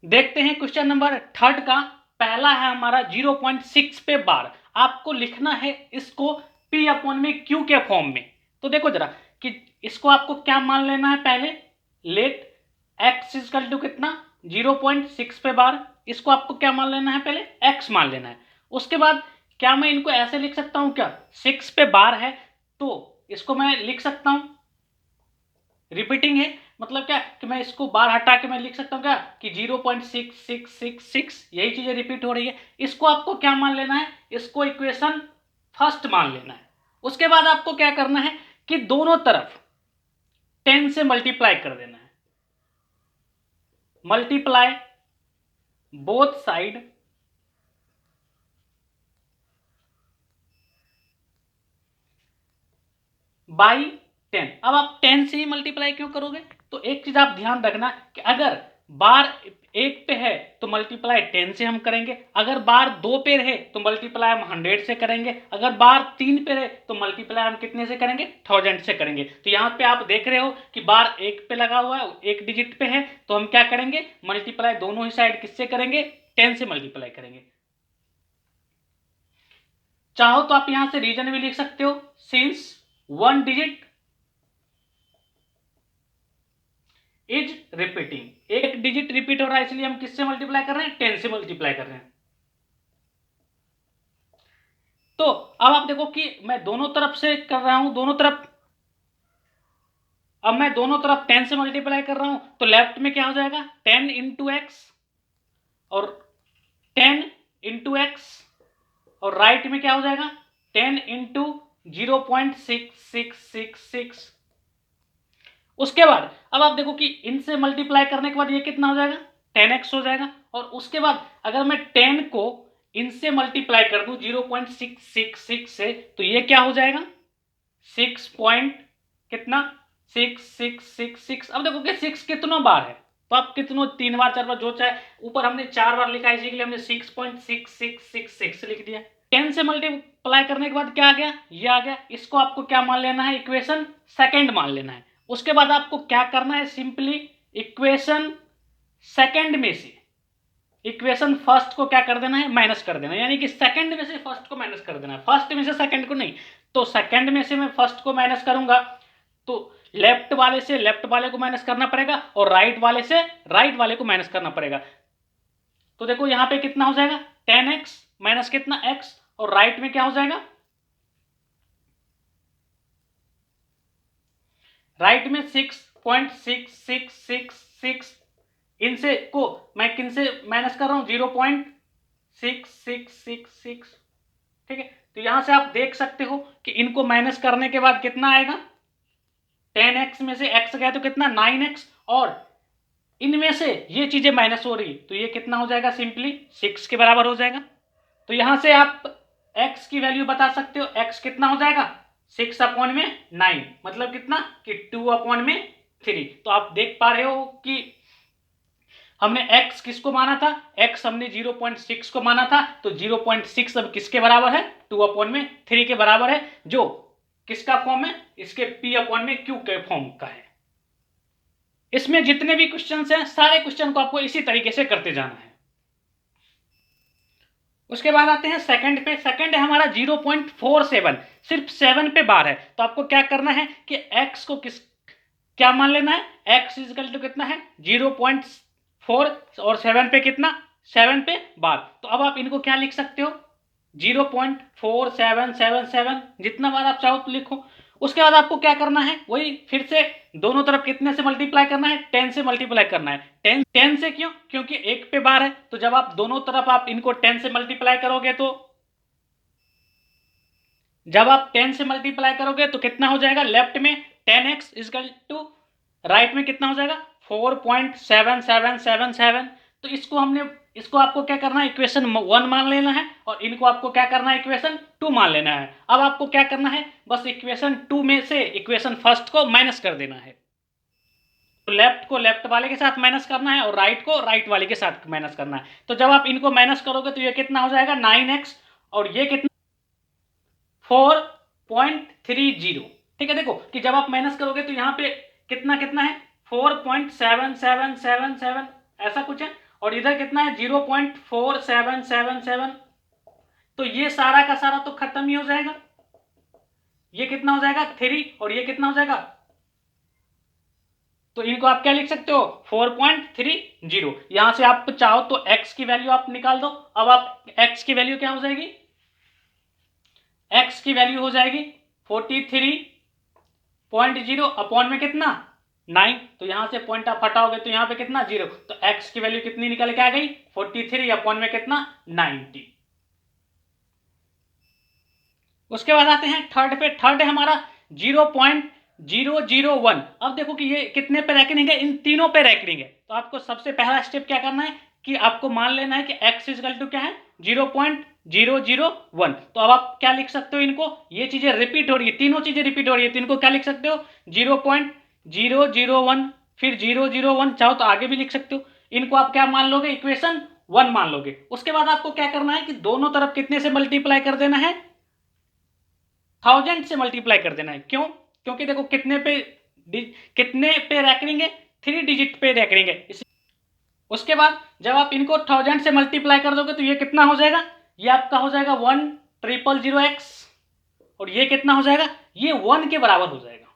देखते हैं question number 3 का। पहला है हमारा 0.6 पे बार। आपको लिखना है इसको P अपॉन में Q के फॉर्म में। तो देखो जरा कि इसको आपको क्या मान लेना है, पहले लेट x इजकल टू कितना 0.6 पे बार। इसको आपको क्या मान लेना है, पहले x मान लेना है। उसके बाद क्या मैं इनको ऐसे लिख सकता हूं, क्या 6 पे बार है तो इसको मैं लिख सकता हूं, रिपीटिंग है मतलब क्या कि मैं इसको बार हटा के मैं लिख सकता हूं क्या कि 0.6666, यही चीजें रिपीट हो रही है। इसको आपको क्या मान लेना है, इसको इक्वेशन फर्स्ट मान लेना है। उसके बाद आपको क्या करना है कि दोनों तरफ 10 से मल्टीप्लाई कर देना है। Multiply both side by 10। अब आप 10 से ही मल्टीप्लाई क्यों करोगे, तो एक चीज आप ध्यान रखना कि अगर बार 1 पे है तो मल्टीप्लाई 10 से हम करेंगे, अगर बार 2 पे है तो मल्टीप्लाई हम 100 से करेंगे, अगर बार 3 पे है तो मल्टीप्लाई हम कितने से करेंगे, 1000 से करेंगे। तो यहाँ पे आप देख रहे हो कि बार 1 पे लगा हुआ है, 1 डिजिट पे है, तो हम क्या करेंगे, मल्टीप्लाई दोनों ही साइड किससे करेंगे, 10 से मल्टीप्लाई करेंगे। चाहो तो आप यहां से रीजन भी लिख सकते हो, सिंस 1 डिजिट इज रिपीटिंग, एक डिजिट रिपीट हो रहा है इसलिए हम किससे मल्टीप्लाई कर रहे हैं, 10 से मल्टीप्लाई कर रहे हैं। तो अब आप देखो कि मैं दोनों तरफ से कर रहा हूं, दोनों तरफ, अब मैं दोनों तरफ 10 से मल्टीप्लाई कर रहा हूं तो लेफ्ट में क्या हो जाएगा 10 इंटू एक्स, और 10 इंटू एक्स, और राइट में क्या हो जाएगा 10 इंटू 0.6666। उसके बाद अब आप देखो कि इनसे मल्टीप्लाई करने के बाद ये कितना हो जाएगा 10x हो जाएगा, और उसके बाद अगर मैं 10 को इनसे मल्टीप्लाई कर दूं 0.666 से तो ये क्या हो जाएगा 6 पॉइंट कितना 6666। अब देखो कि 6 कितना बार है, तो आप कितनों 3 बार 4 बार जो चाहे, ऊपर हमने 4 बार लिखा है इसी के लिए हमने 6.6666 लिख दिया। 10 से मल्टीप्लाई करने के बाद क्या आ गया, ये आ गया। इसको आपको क्या मान लेना है, इक्वेशन सेकंड मान लेना है। उसके बाद आपको क्या करना है, सिंपली इक्वेशन सेकंड में से इक्वेशन फर्स्ट को क्या कर देना है, माइनस कर देना है। यानी कि सेकंड में से फर्स्ट को माइनस कर देना है, फर्स्ट में से सेकंड को नहीं। तो सेकंड में से मैं फर्स्ट को माइनस करूंगा तो लेफ्ट वाले से लेफ्ट वाले को माइनस करना पड़ेगा, और राइट वाले से राइट वाले को माइनस करना पड़ेगा। तो देखो यहां पे कितना हो जाएगा 10x माइनस कितना x, और राइट में क्या हो जाएगा, राइट में 6.6666। इनसे को मैं किनसे माइनस कर रहा हूं 0.6666। ठीक है, तो यहां से आप देख सकते हो कि इनको माइनस करने के बाद कितना आएगा, 10x में से x गया तो कितना 9x, और इनमें से ये चीजें माइनस हो रही तो ये कितना हो जाएगा, सिंपली 6 के बराबर हो जाएगा। तो यहां से आप x की वैल्यू बता सकते हो, x कितना हो जाएगा 6 अपॉन में 9, मतलब कितना कि 2 अपॉन में 3। तो आप देख पा रहे हो कि हमने x किसको माना था, x हमने 0.6 को माना था, तो 0.6 अब किसके बराबर है 2 अपॉन में 3 के बराबर है, जो किसका फॉर्म है, इसके p अपॉन में q के फॉर्म का है। इसमें जितने भी क्वेश्चंस हैं सारे क्वेश्चन को आपको इसी तरीके से करते जाना है। उसके बाद आते हैं सेकंड पे। सेकंड है हमारा 0.47, सिर्फ 7 पे बार है। तो आपको क्या करना है कि x को किस क्या मान लेना है, x इजकल टू कितना है 0.4, और 7 पे कितना 7 पे बार। तो अब आप इनको क्या लिख सकते हो 0.4777, जितना बार आप चाहो तो लिखो। उसके बाद आपको क्या करना है, वही फिर से दोनों तरफ कितने से मल्टीप्लाई करना है 10 से मल्टीप्लाई करना है। 10 से क्यों, क्योंकि 1 पे बार है, तो जब आप दोनों तरफ आप इनको 10 से मल्टीप्लाई करोगे तो जब आप 10 से मल्टीप्लाई करोगे तो कितना हो जाएगा, लेफ्ट में 10x इजकल टू राइट में कितना हो जाएगा 4.7777। तो इसको आपको क्या करना है, इक्वेशन 1 मान लेना है, और इनको आपको क्या करना है, इक्वेशन 2 मान लेना है। अब आपको क्या करना है, बस इक्वेशन 2 में से इक्वेशन फर्स्ट को माइनस कर देना है। तो लेफ्ट को लेफ्ट वाले के साथ माइनस करना है, और राइट को राइट वाले के साथ माइनस करना है। तो जब आप इनको माइनस करोगे तो ये कितना हो जाएगा 9x, और ये कितना 4.30। ठीक है, देखो कि जब आप माइनस करोगे तो यहाँ पे कितना कितना है 4.7777, ऐसा कुछ है। और इधर कितना है 0.4777, तो ये सारा का सारा तो खत्म ही हो जाएगा। ये कितना हो जाएगा 3 और ये कितना हो जाएगा, तो इनको आप क्या लिख सकते हो 4.30। यहां से आप चाहो तो x की वैल्यू आप निकाल दो। अब आप x की वैल्यू क्या हो जाएगी, x की वैल्यू हो जाएगी 43.0 अपॉन में कितना 9, तो यहां से पॉइंट आप हटाओगे तो यहां पे कितना 0, तो x की वैल्यू कितनी निकल के आ गई 43 अपॉन में कितना 90। उसके बाद आते हैं थर्ड पे। थर्ड है हमारा 0.001। अब देखो कि ये कितने पे रैंकिंग है, इन तीनों पे रैंकिंग है। तो आपको सबसे पहला स्टेप क्या करना है कि आपको मान लेना है कि x इक्वल टू क्या है 0.001। तो अब आप क्या लिख सकते हो, इनको ये चीजें रिपीट हो रही है, तीनों चीजें रिपीट हो रही है, तो इनको क्या लिख सकते हो 0.001, फिर 001, चाहो तो आगे भी लिख सकते हो। इनको आप क्या मान लोगे इक्वेशन 1 मान लोगे। उसके बाद आपको क्या करना है कि दोनों तरफ कितने से मल्टीप्लाई कर देना है 1000 से मल्टीप्लाई कर देना है। क्यों, क्योंकि देखो कितने पे रैंकिंग है 3 डिजिट पे रैंकिंग है। उसके बाद जब आप इनको 1000 से मल्टीप्लाई कर दोगे तो ये कितना हो जाएगा, ये आपका हो जाएगा 1000x, और ये कितना हो जाएगा, ये 1 के बराबर हो जाएगा।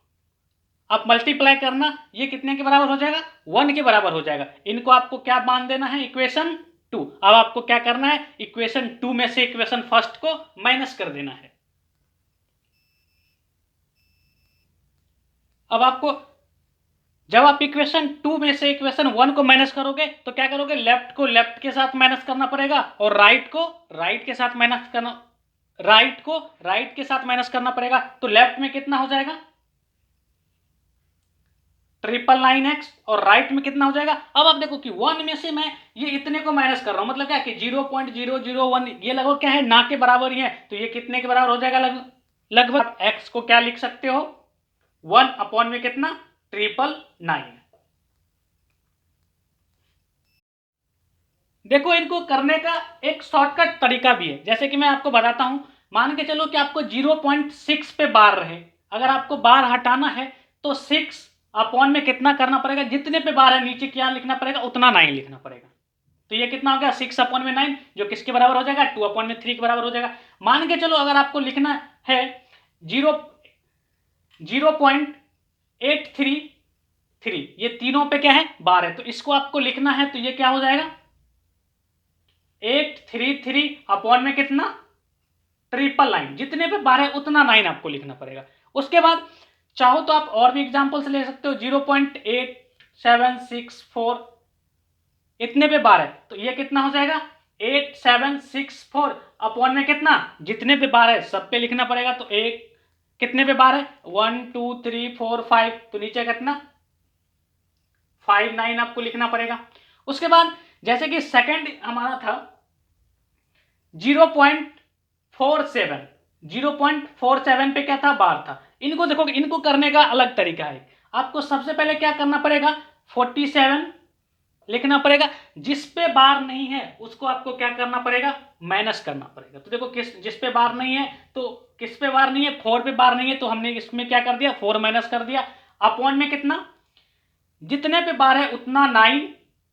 आप मल्टीप्लाई करना, ये कितने के बराबर हो जाएगा 1 के बराबर हो जाएगा। इनको आपको क्या मान देना है इक्वेशन 2। अब आपको क्या करना है इक्वेशन 2 में से इक्वेशन फर्स्ट को माइनस कर देना है। अब आपको जब आप इक्वेशन 2 में से इक्वेशन 1 को माइनस करोगे तो क्या करोगे, लेफ्ट को लेफ्ट के साथ माइनस करना पड़ेगा और राइट को राइट के साथ माइनस करना, राइट को राइट के साथ माइनस करना पड़ेगा। तो लेफ्ट में कितना हो जाएगा 999x और राइट में कितना हो जाएगा। अब आप देखो कि 1 में से मैं ये इतने को माइनस कर रहा हूं, मतलब क्या कि 0.001 ये लगभग क्या है ना के बराबर ही है, तो ये कितने के बराबर हो जाएगा लगभग x को क्या लिख सकते हो 1 अपॉन में कितना 999। देखो इनको करने का एक शॉर्टकट तरीका भी है, जैसे कि मैं आपको बताता हूं। मान के चलो कि आपको 0.6 पे बार रहे, अगर आपको बार हटाना है तो 6 अपॉन में कितना करना पड़ेगा, जितने पे बार है नीचे क्या लिखना पड़ेगा उतना 9 लिखना पड़ेगा। तो ये कितना हो गया 6 अपॉन में 9, जो किसके बराबर हो जाएगा 2 अपॉन में 3 के बराबर हो जाएगा। मान के चलो अगर आपको लिखना है 0.83 ये तीनों पे क्या है बार है, तो इसको आपको लिखना है तो ये क्या हो जाएगा 833 अपॉन में कितना 999, जितने पे 12 उतना 9 आपको लिखना पड़ेगा। उसके बाद चाहो तो आप और भी एग्जांपल्स ले सकते हो, 0.8764 इतने पे 12 तो ये कितना हो जाएगा 8764 अपॉन में कितना, जितने पे 12 सब पे लिखना पड़ेगा। तो एक कितने पे 12 1 2 3 4 5, तो नीचे कितना 59 आपको लिखना पड़ेगा। उसके बाद जैसे कि सेकंड हमारा था 0.47 पे क्या था बार था। इनको देखो इनको करने का अलग तरीका है। आपको सबसे पहले क्या करना पड़ेगा 47 लिखना पड़ेगा, जिस पे बार नहीं है उसको आपको क्या करना पड़ेगा माइनस करना पड़ेगा। तो देखो जिस पे बार नहीं है, तो किस पे बार नहीं है 4 पे बार नहीं है, तो हमने इसमें क्या कर दिया 4 माइनस कर दिया अपॉन में कितना, जितने पे बार है उतना 9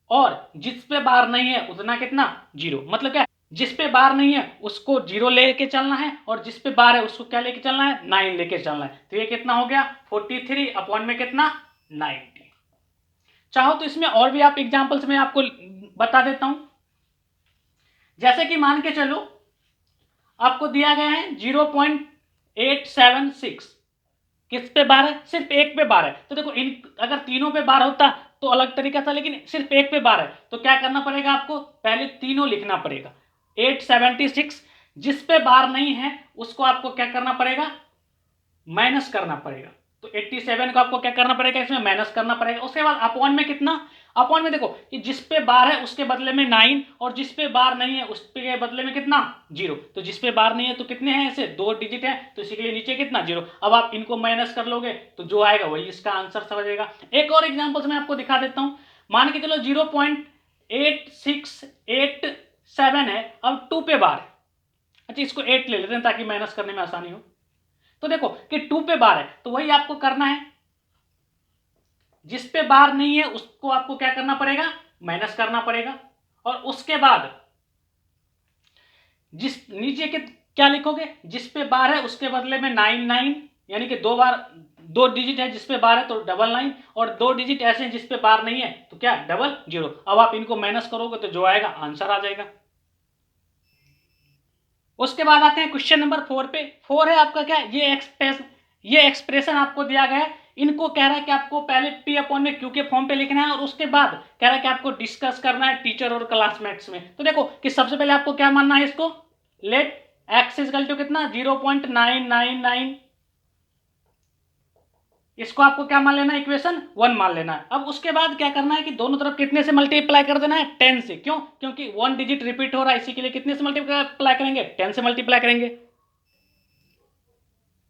और जिस पे बार नहीं है उतना कितना 0। मतलब क्या जिस पे बार नहीं है उसको 0 लेके चलना है और जिस पे बार है उसको क्या लेके चलना है 9 लेके चलना है। तो ये कितना हो गया 43 अपॉन में कितना 90। चाहो तो इसमें और भी आप एग्जांपल्स में आपको बता देता हूं। जैसे कि मान के चलो आपको दिया गया है 0.876, किस पे बार है सिर्फ एक पे बार है। तो देखो इन अगर तीनों पे बार होता तो अलग तरीका था, लेकिन सिर्फ एक पे बार है तो क्या करना पड़ेगा आपको पहले तीनों लिखना पड़ेगा। 876 जिस पे बार नहीं है उसको आपको क्या करना पड़ेगा माइनस करना पड़ेगा। तो 87 को आपको क्या करना पड़ेगा इसमें माइनस करना पड़ेगा। उसके बाद अपॉन में कितना, अपॉन में देखो कि जिस पे बार है उसके बदले में 9 और जिस पे बार नहीं है उसके बदले में कितना 0। तो जिस पे बार नहीं है तो कितने हैं ऐसे 2 डिजिट है, तो इसी के लिए नीचे कितना 0। अब आप इनको माइनस कर लोगे तो जो आएगा वही इसका आंसर समझेगा। एक और एग्जाम्पल मैं आपको दिखा देता हूं। मान के चलो 0.8687 है, अब 2 पे बार है। अच्छा इसको 8 ले लेते हैं ताकि माइनस करने में आसानी हो। तो देखो कि 2 पे बार है तो वही आपको करना है, जिस पे बार नहीं है उसको आपको क्या करना पड़ेगा माइनस करना पड़ेगा। और उसके बाद जिस नीचे के क्या लिखोगे, जिस पे बार है उसके बदले में 99, यानी कि दो बार, दो डिजिट है जिस पे बार है तो 99, और दो डिजिट ऐसे हैं जिस पे बार नहीं है तो क्या 00। अब आप इनको माइनस करोगे तो जो आएगा आंसर आ जाएगा। उसके बाद आते हैं क्वेश्चन नंबर 4 पे। 4 है आपका क्या, ये एक्सप्रेशन आपको दिया गया है, इनको कह रहा है कि आपको पहले पी अपॉन में क्यू के फॉर्म पे लिखना है और उसके बाद कह रहा है कि आपको डिस्कस करना है टीचर और क्लासमेट्स में। तो देखो कि सबसे पहले आपको क्या मानना है, इसको let x is equal to कितना 0.999, इसको आपको क्या मान लेना है, इक्वेशन 1 मान लेना है। अब उसके बाद क्या करना है कि दोनों तरफ कितने से मल्टीप्लाई कर देना है, 10 से। क्यों, क्योंकि 1 डिजिट रिपीट हो रहा है, इसी के लिए कितने से मल्टीप्लाई करेंगे, 10 से मल्टीप्लाई करेंगे।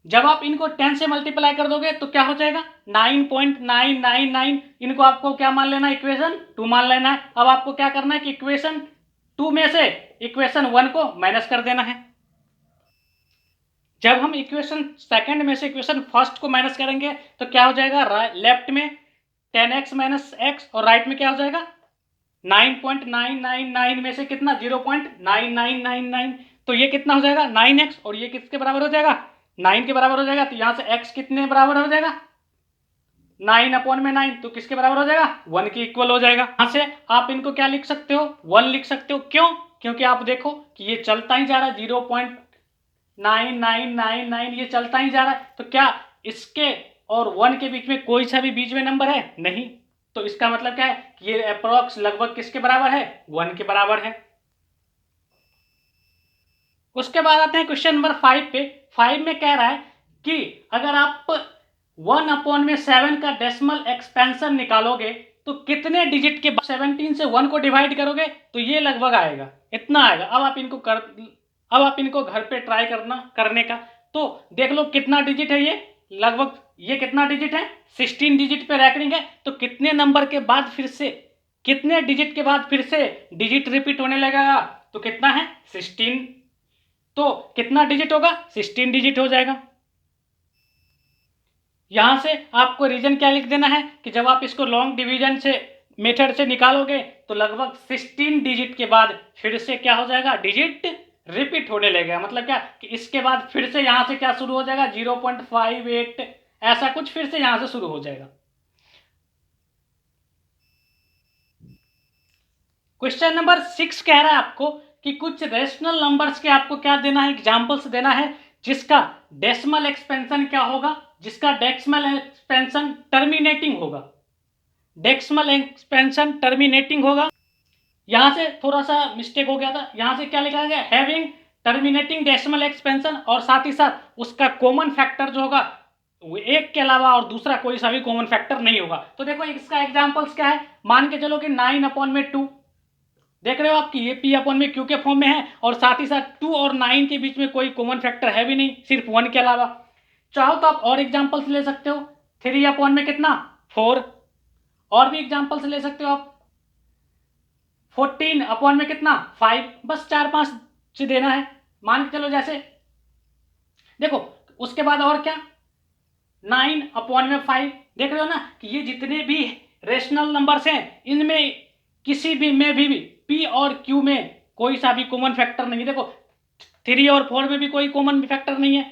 जब आप इनको 10 से मल्टीप्लाई कर दोगे तो क्या हो जाएगा 9.999, इनको आपको क्या मान लेना है, इक्वेशन 2 मान लेना है। अब आपको क्या करना है कि इक्वेशन 2 में से इक्वेशन 1 को माइनस कर देना है। जब हम इक्वेशन सेकंड में से इक्वेशन फर्स्ट को माइनस करेंगे तो क्या हो जाएगा, लेफ्ट में 10x माइनस एक्स और राइट में क्या हो जाएगा 9.999 में से कितना 0.9999, तो ये कितना हो जाएगा 9x, और ये किसके बराबर हो जाएगा 9 के बराबर हो जाएगा। तो यहां से x कितने बराबर हो जाएगा 9 अपॉन में 9, तो किसके बराबर हो जाएगा 1 के इक्वल हो जाएगा। यहां से आप इनको क्या लिख सकते हो 1 लिख सकते हो। क्यों, क्योंकि आप देखो कि ये चलता ही जा रहा है 0.9999, ये चलता ही जा रहा है, तो क्या इसके और 1 के बीच में कोई सा भी बीच में नंबर है, नहीं। तो इसका मतलब क्या है कि ये अप्रोक्स लगभग किसके बराबर है 1 के बराबर है। उसके बाद आते हैं क्वेश्चन नंबर 5 पे। 5 में कह रहा है कि अगर आप 1 अपॉन में 7 का डेसिमल एक्सपेंशन निकालोगे तो कितने डिजिट के 17 से 1 को डिवाइड करोगे तो ये लगभग आएगा, इतना आएगा। अब आप इनको घर पे ट्राई करने का, तो देख लो कितना डिजिट है ये, लगभग ये कितना डिजिट है 16 डिजिट पे रैंकिंग है। तो कितने नंबर के बाद फिर से, कितने डिजिट के बाद फिर से डिजिट रिपीट होने लगेगा, तो कितना है 16, तो कितना डिजिट होगा 16 डिजिट हो जाएगा। यहां से आपको रीजन क्या लिख देना है कि जब आप इसको लॉन्ग डिवीजन से मेथड से निकालोगे तो लगभग 16 डिजिट के बाद फिर से क्या हो जाएगा डिजिट रिपीट होने लगेगा। मतलब क्या कि इसके बाद फिर से यहां से क्या शुरू हो जाएगा 0.58, ऐसा कुछ फिर से यहां से शुरू हो जाएगा। क्वेश्चन नंबर 6 कह रहा है आपको कि कुछ रेशनल नंबर्स के आपको क्या देना है, एग्जांपल्स देना है जिसका डेसिमल एक्सपेंशन क्या होगा, जिसका डेसिमल एक्सपेंशन टर्मिनेटिंग होगा, डेसिमल एक्सपेंशन टर्मिनेटिंग होगा। यहां से थोड़ा सा मिस्टेक हो गया था, यहां से क्या लिखा गया हैविंग टर्मिनेटिंग डेसिमल एक्सपेंशन, और साथ ही साथ उसका कॉमन फैक्टर जो होगा वो एक के अलावा और दूसरा कोई सा भी कॉमन फैक्टर नहीं होगा। तो देखो इसका एग्जांपल्स क्या है, मान के चलो कि 9 अपॉन में 2, देख रहे हो आपकी ये पी अपॉन में क्यू के फॉर्म में है, और साथ ही साथ 2 और 9 के बीच में कोई कॉमन फैक्टर है भी नहीं, सिर्फ 1 के अलावा। चाहो तो आप और एग्जांपल्स ले सकते हो, 3 अपॉन में कितना 4, और भी एग्जांपल्स ले सकते हो आप, 14 अपॉन में कितना 5, बस 4-5 से देना है, मान के चलो जैसे। देखो उसके बाद और क्या 9 अपॉन में 5, देख रहे हो ना कि ये जितने भी रेशनल नंबर्स हैं इनमें किसी भी में भी पी और क्यू में कोई सा भी कॉमन फैक्टर नहीं है। देखो 3 और 4 में भी कोई कॉमन फैक्टर नहीं है,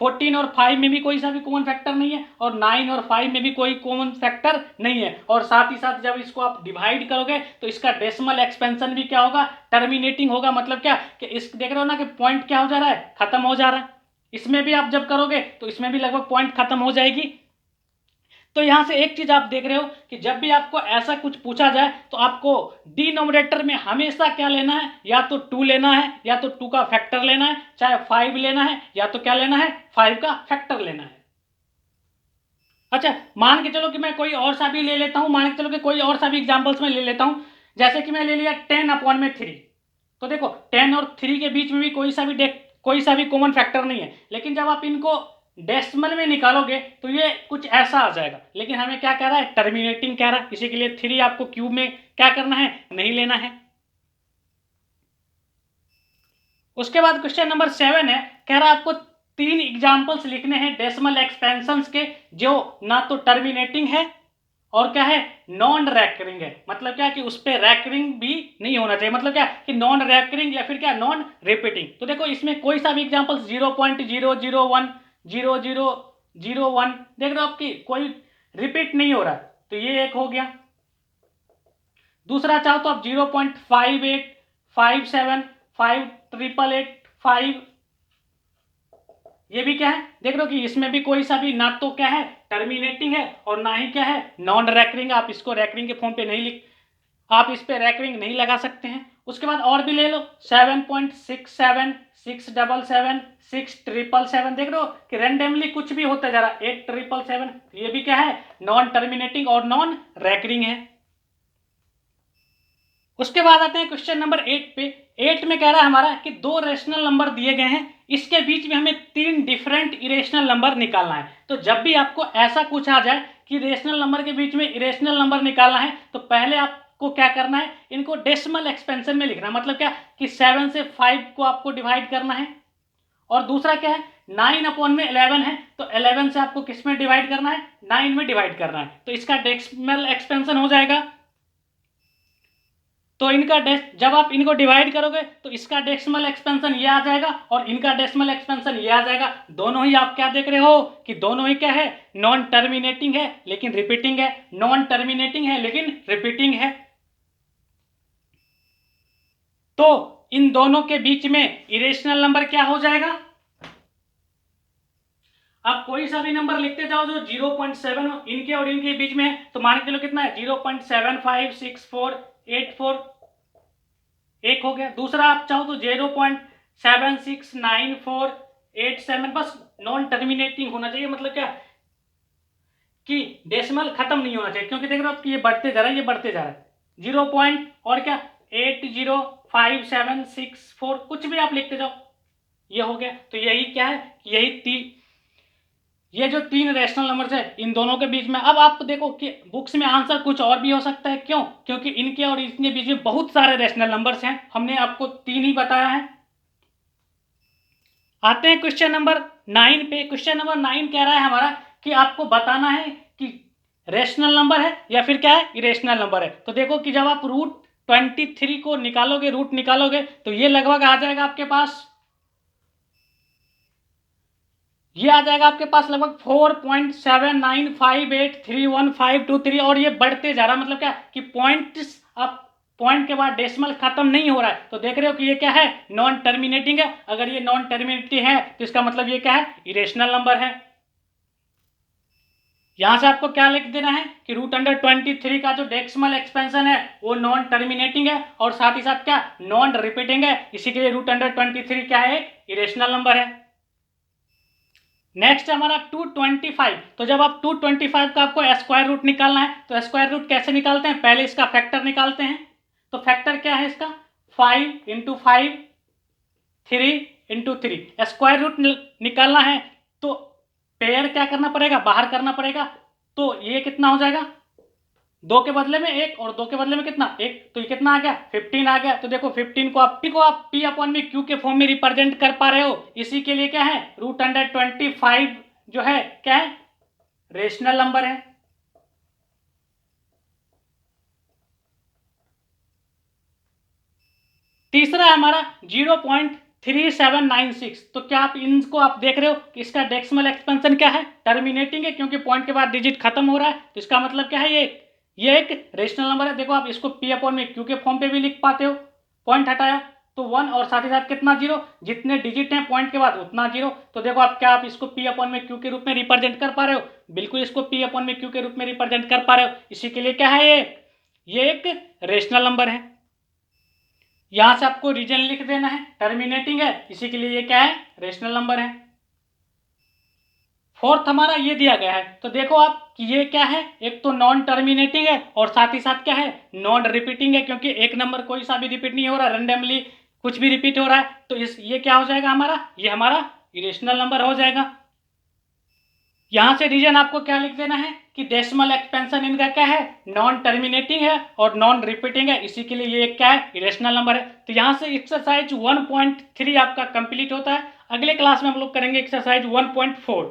14 और 5 में भी कोई सा भी कॉमन फैक्टर नहीं है, और 9 और 5 में भी कोई कॉमन फैक्टर नहीं है। और साथ ही साथ जब इसको आप डिवाइड करोगे तो इसका डेसिमल एक्सपेंशन भी क्या होगा टर्मिनेटिंग होगा। मतलब क्या कि इस देख रहे हो ना कि पॉइंट क्या हो जा रहा है खत्म हो जा रहा है, इसमें भी आप जब करोगे तो इसमें भी लगभग पॉइंट खत्म हो जाएगी। तो यहां से एक चीज आप देख रहे हो कि जब भी आपको ऐसा कुछ पूछा जाए तो आपको डिनोमिनेटर में हमेशा क्या लेना है, या तो 2 लेना है, या तो 2 का फैक्टर लेना है, चाहे 5 लेना है, या तो क्या लेना है 5 का फैक्टर लेना है। अच्छा मान के चलो कि मैं कोई और सा भी ले लेता हूं, मान के चलो कि कोई और सा भी एग्जांपल्स में ले लेता हूं, जैसे कि मैं ले लिया 10 अपॉन में 3। तो देखो 10 और 3 के बीच में भी कोई सा भी कॉमन फैक्टर नहीं है, लेकिन जब आप इनको डेसिमल में निकालोगे तो ये कुछ ऐसा आ जाएगा। लेकिन हमें क्या कह रहा है टर्मिनेटिंग कह रहा है, इसी के लिए 3 आपको क्यूब में क्या करना है नहीं लेना है। उसके बाद क्वेश्चन नंबर 7 है, कह रहा है आपको 3 एग्जांपल्स लिखने हैं डेसिमल एक्सपेंशंस के जो ना तो टर्मिनेटिंग है और क्या है, नॉन रैकरिंग है। मतलब क्या कि उस पर रैकरिंग भी नहीं होना चाहिए, मतलब क्या कि नॉन रैकरिंग या फिर क्या नॉन रिपीटिंग। तो देखो इसमें कोई सा भी एग्जांपल 0.001 0001 देख रहे हो आपकी कोई रिपीट नहीं हो रहा, तो ये एक हो गया। दूसरा चाहो तो आप 0.58 57 5888 ये भी क्या है, देख रहे हो कि इसमें भी कोई सा भी ना तो क्या है टर्मिनेटिंग है और ना ही क्या है नॉन रैकरिंग। आप इसको रैकरिंग के फॉर्म पे नहीं लिख, आप इस पे रैकरिंग नहीं लगा सकते हैं। उसके बाद और भी ले लो 7.67 677 6777 देख रहे हो कि रेंडमली कुछ भी होता जा रहा 8777, ये भी क्या है नॉन टर्मिनेटिंग और नॉन रैकरिंग है। उसके बाद आते हैं क्वेश्चन नंबर 8 पे। 8 में कह रहा है हमारा कि दो रेशनल नंबर दिए गए हैं, इसके बीच में हमें तीन डिफरेंट इरेशनल नंबर निकालना है। तो जब भी आपको ऐसा कुछ आ जाए कि रेशनल नंबर के बीच में इरेशनल नंबर निकालना है, तो पहले आपको क्या करना है, इनको डेसिमल एक्सपेंशन में लिखना। मतलब क्या कि 7 से 5 को आपको डिवाइड करना है। और दूसरा क्या है 9/11 है, तो 11 से आपको किस में डिवाइड करना है, 9 में डिवाइड करना है। तो इसका डेसिमल एक्सपेंशन हो जाएगा। तो इनका जब आप इनको डिवाइड करोगे तो इसका डेसिमल एक्सपेंशन ये आ जाएगा और इनका डेसिमल एक्सपेंशन ये आ जाएगा। दोनों ही आप क्या देख रहे हो कि दोनों ही क्या है नॉन टर्मिनेटिंग है लेकिन रिपीटिंग है, नॉन टर्मिनेटिंग है लेकिन रिपीटिंग है। तो इन दोनों के बीच में इरेशनल नंबर क्या हो जाएगा, आप कोई सा भी नंबर लिखते जाओ जो 0.7 इनके और इनके बीच में है, तो मान के चलो कितना है 0.756484 एक हो गया। दूसरा आप चाहो तो 0.769487 बस नॉन टर्मिनेटिंग होना चाहिए। मतलब क्या कि डेसिमल खत्म नहीं होना चाहिए, क्योंकि देख रहे हो कि ये बढ़ते जा रहा है, ये बढ़ते जा रहा है 0 पॉइंट और क्या 805764 कुछ भी आप लिखते जाओ, ये हो गया। तो यही क्या है, यही ये जो तीन रैशनल नंबर्स है इन दोनों के बीच में। अब आप देखो कि बुक्स में आंसर कुछ और भी हो सकता है, क्यों, क्योंकि इनके और इनके बीच में बहुत सारे रैशनल नंबर्स हैं, हमने आपको तीन ही बताया है। आते हैं क्वेश्चन नंबर 9 पे। क्वेश्चन नंबर 9 कह रहा है हमारा कि आपको बताना है कि रैशनल नंबर है या फिर क्या है इरेशनल नंबर है। तो देखो कि जब आप √23 को निकालोगे, रूट निकालोगे, तो ये लगभग आ जाएगा आपके पास, ये आ जाएगा आपके पास लगभग 4.79583153 और ये बढ़ते जा रहा। मतलब क्या कि पॉइंट्स आप पॉइंट के बाद डेसिमल खत्म नहीं हो रहा है। तो देख रहे हो कि ये क्या है नॉन टर्मिनेटिंग है। अगर ये नॉन टर्मिनेटिंग है तो इसका मतलब ये क्या है इरेशनल नंबर है। यहां से आपको क्या लिख देना है कि √23 का जो डेसिमल एक्सपेंशन है वो नॉन टर्मिनेटिंग है और साथ ही साथ क्या नॉन रिपीटिंग है, इसी के लिए √23 क्या है इरेशनल नंबर है। नेक्स्ट हमारा 225। तो जब आप 225 का आपको स्क्वायर रूट निकालना है, तो स्क्वायर रूट कैसे निकालते हैं, पहले इसका फैक्टर निकालते हैं। तो फैक्टर क्या है इसका 5 × 5 3 × 3 स्क्वायर रूट निकालना है तो पेयर क्या करना पड़ेगा, बाहर करना पड़ेगा। तो ये कितना हो जाएगा, 2 के बदले में 1 और 2 के बदले में कितना 1, तो ये कितना आ गया 15 आ गया। तो देखो 15 को आप P/Q के फॉर्म में रिप्रेजेंट कर पा रहे हो, इसी के लिए क्या है √25 जो है क्या है रेशनल नंबर है। तीसरा है हमारा 0.3796। तो क्या आप इनको आप देख रहे हो कि इसका डेसिमल एक्सपेंशन क्या है टर्मिनेटिंग है, क्योंकि पॉइंट के बाद डिजिट खत्म हो रहा है। तो इसका मतलब क्या है ये एक रेशनल नंबर है। देखो आप इसको P/Q के फॉर्म पे भी लिख पाते हो, पॉइंट हटाया तो 1 और साथ ही साथ कितना 0, जितने डिजिट हैं पॉइंट के बाद उतना 0। तो देखो आप क्या आप इसको P/Q के रूप में रिप्रेजेंट कर पा रहे हो, बिल्कुल इसको P/Q के रूप में रिप्रेजेंट कर पा रहे हो। इसी के लिए क्या है ये एक रेशनल नंबर है। यहां से आपको रीजन लिख देना है, टर्मिनेटिंग है, इसी के लिए ये क्या है रेशनल नंबर है। फोर्थ हमारा ये दिया गया है, तो देखो आप कि ये क्या है, एक तो नॉन टर्मिनेटिंग है और साथ ही साथ क्या है नॉन रिपीटिंग है, क्योंकि एक नंबर कोई सा भी रिपीट नहीं हो रहा, रेंडमली कुछ भी रिपीट हो रहा है। तो ये क्या हो जाएगा हमारा, ये हमारा इरेशनल नंबर हो जाएगा। यहां से रीजन आपको क्या लिख देना है कि डेसिमल एक्सपेंशन इनका क्या है नॉन टर्मिनेटिंग है और नॉन रिपीटिंग है, इसी के लिए ये क्या है इरेशनल नंबर है। तो यहां से एक्सरसाइज 1.3 आपका कंप्लीट होता है। अगले क्लास में हम लोग करेंगे एक्सरसाइज 1.4।